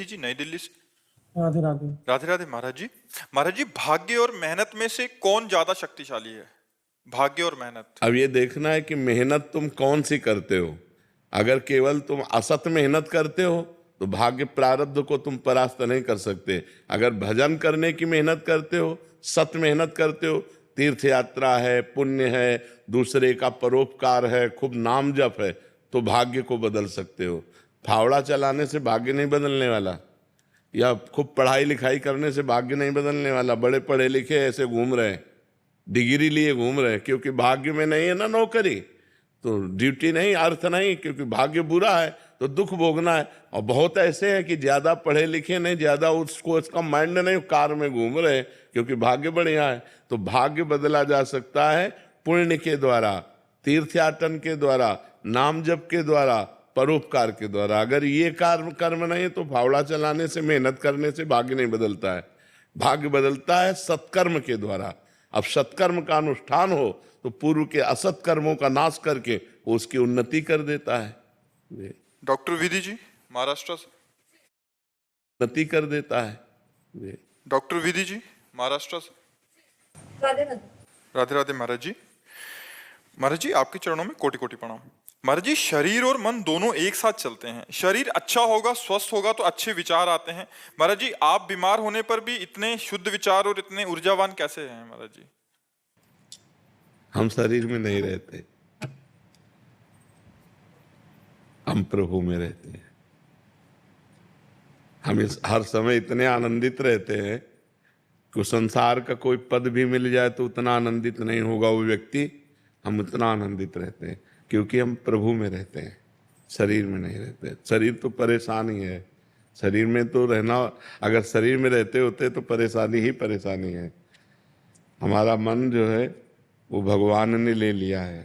जी, नई दिल्ली से। राधे राधे। राधे राधे महाराज जी। महाराज जी, भाग्य और मेहनत में से कौन ज्यादा शक्तिशाली है? भाग्य और मेहनत। अब ये देखना है कि मेहनत तुम कौन सी करते हो। अगर केवल तुम असत मेहनत करते हो तो भाग्य प्रारब्ध को तुम परास्त नहीं कर सकते। अगर भजन करने की मेहनत करते हो, सत मेहनत करते हो, तीर्थ यात्रा है, पुण्य है, दूसरे का परोपकार है, खूब नाम जप है, तो भाग्य को बदल सकते हो। फावड़ा चलाने से भाग्य नहीं बदलने वाला, या खूब पढ़ाई लिखाई करने से भाग्य नहीं बदलने वाला। बड़े पढ़े लिखे ऐसे घूम रहे हैं, डिग्री लिए घूम रहे हैं, क्योंकि भाग्य में नहीं है ना नौकरी, तो ड्यूटी नहीं, अर्थ नहीं, क्योंकि भाग्य बुरा है तो दुख भोगना है। और बहुत ऐसे हैं कि ज्यादा पढ़े लिखे नहीं, ज्यादा उसको इसका माइंड नहीं, कार में घूम रहे हैं क्योंकि भाग्य बढ़िया है। तो भाग्य बदला जा सकता है पुण्य के द्वारा, तीर्थयाटन के द्वारा, नाम जप के द्वारा, परोपकार के द्वारा। अगर ये कर्म नहीं तो फावड़ा चलाने से, मेहनत करने से भाग्य नहीं बदलता है। भाग्य बदलता है सत्कर्म के द्वारा। अब सत्कर्म का अनुष्ठान हो तो पूर्व के असत कर्मों का नाश करके वो उसकी उन्नति कर देता है। डॉक्टर विधि जी, महाराष्ट्र से। उन्नति कर देता है। डॉक्टर विधि जी, महाराष्ट्र से। राधे राधे। राधे राधे महाराज जी। महाराज जी, आपके चरणों में कोटि कोटि प्रणाम। महाराज जी, शरीर और मन दोनों एक साथ चलते हैं। शरीर अच्छा होगा, स्वस्थ होगा तो अच्छे विचार आते हैं। महाराज जी, आप बीमार होने पर भी इतने शुद्ध विचार और इतने ऊर्जावान कैसे हैं महाराज जी? हम शरीर में नहीं रहते, हम प्रभु में रहते हैं। हम इस हर समय इतने आनंदित रहते हैं कि संसार का कोई पद भी मिल जाए तो उतना आनंदित नहीं होगा वो व्यक्ति। हम उतना आनंदित रहते हैं क्योंकि हम प्रभु में रहते हैं, शरीर में नहीं रहते। शरीर तो परेशान ही है, शरीर में तो रहना, अगर शरीर में रहते होते तो परेशानी ही परेशानी है। हमारा मन जो है वो भगवान ने ले लिया है,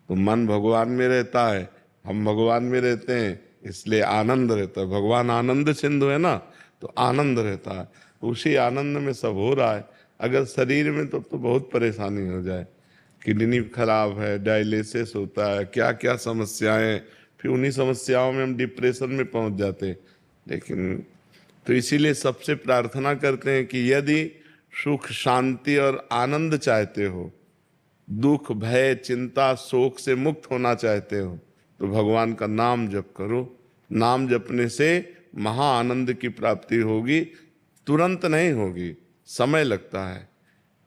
तो मन भगवान में रहता है, हम भगवान में रहते हैं, इसलिए आनंद रहता है। भगवान आनंद सिंधु है ना, तो आनंद रहता है। उसी आनंद में सब हो रहा है। अगर शरीर में तो बहुत परेशानी हो जाए, किडनी खराब है, डायलिसिस होता है, क्या क्या समस्याएं, फिर उन्हीं समस्याओं में हम डिप्रेशन में पहुंच जाते हैं। लेकिन तो इसीलिए सबसे प्रार्थना करते हैं कि यदि सुख, शांति और आनंद चाहते हो, दुख, भय, चिंता, शोक से मुक्त होना चाहते हो, तो भगवान का नाम जप करो। नाम जपने से महा आनंद की प्राप्ति होगी। तुरंत नहीं होगी, समय लगता है।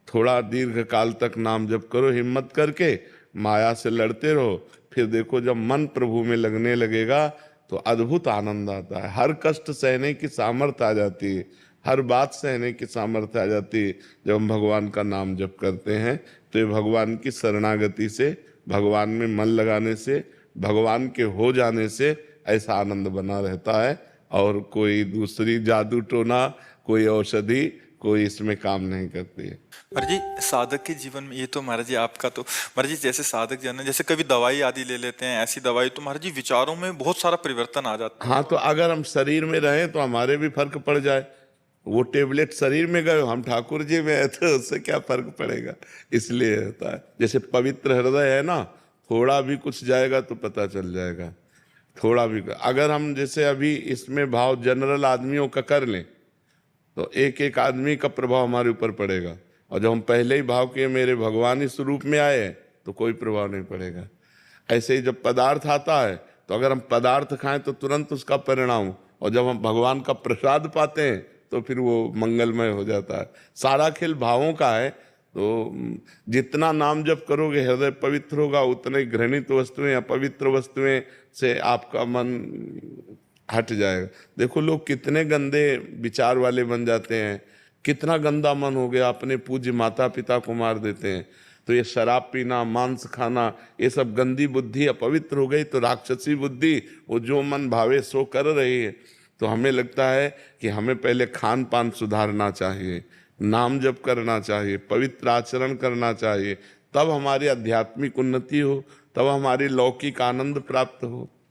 थोड़ा दीर्घ काल तक नाम जप करो, हिम्मत करके माया से लड़ते रहो। फिर देखो जब मन प्रभु में लगने लगेगा तो अद्भुत आनंद आता है। हर कष्ट सहने की सामर्थ्य आ जाती है, हर बात सहने की सामर्थ्य आ जाती है जब हम भगवान का नाम जप करते हैं। तो ये भगवान की शरणागति से, भगवान में मन लगाने से, भगवान के हो जाने से ऐसा आनंद बना रहता है। और कोई दूसरी जादू टोना, कोई औषधि, कोई इसमें काम नहीं करती है। महाराज जी, साधक के जीवन में, ये तो महाराज जी आपका तो, महाराज जी जैसे साधक जन है, जैसे कभी दवाई आदि ले लेते हैं, ऐसी दवाई तो महाराज जी विचारों में बहुत सारा परिवर्तन आ जाता है। हाँ, तो अगर हम शरीर में रहें तो हमारे भी फर्क पड़ जाए। वो टेबलेट शरीर में गए, हम ठाकुर जी में है, तो उससे क्या फर्क पड़ेगा। इसलिए होता है। जैसे पवित्र हृदय है ना, थोड़ा भी कुछ जाएगा तो पता चल जाएगा। थोड़ा भी, अगर हम जैसे अभी इसमें भाव जनरल आदमियों का कर लें तो एक एक आदमी का प्रभाव हमारे ऊपर पड़ेगा। और जब हम पहले ही भाव किए मेरे भगवान इस रूप में आए हैं तो कोई प्रभाव नहीं पड़ेगा। ऐसे ही जब पदार्थ आता है तो अगर हम पदार्थ खाएं तो तुरंत उसका परिणाम, और जब हम भगवान का प्रसाद पाते हैं तो फिर वो मंगलमय हो जाता है। सारा खेल भावों का है। तो जितना नाम जप करोगे, हृदय पवित्र होगा, उतने घृणित वस्तुएं, अपवित्र वस्तुएं से आपका मन हट जाएगा। देखो लोग कितने गंदे विचार वाले बन जाते हैं, कितना गंदा मन हो गया, अपने पूज्य माता पिता को मार देते हैं। तो ये शराब पीना, मांस खाना, ये सब गंदी बुद्धि अपवित्र हो गई। तो राक्षसी बुद्धि, वो जो मन भावे सो कर रही है। तो हमें लगता है कि हमें पहले खान पान सुधारना चाहिए, नाम जप करना चाहिए, पवित्र आचरण करना चाहिए, तब हमारी आध्यात्मिक उन्नति हो, तब हमारी लौकिक आनंद प्राप्त हो।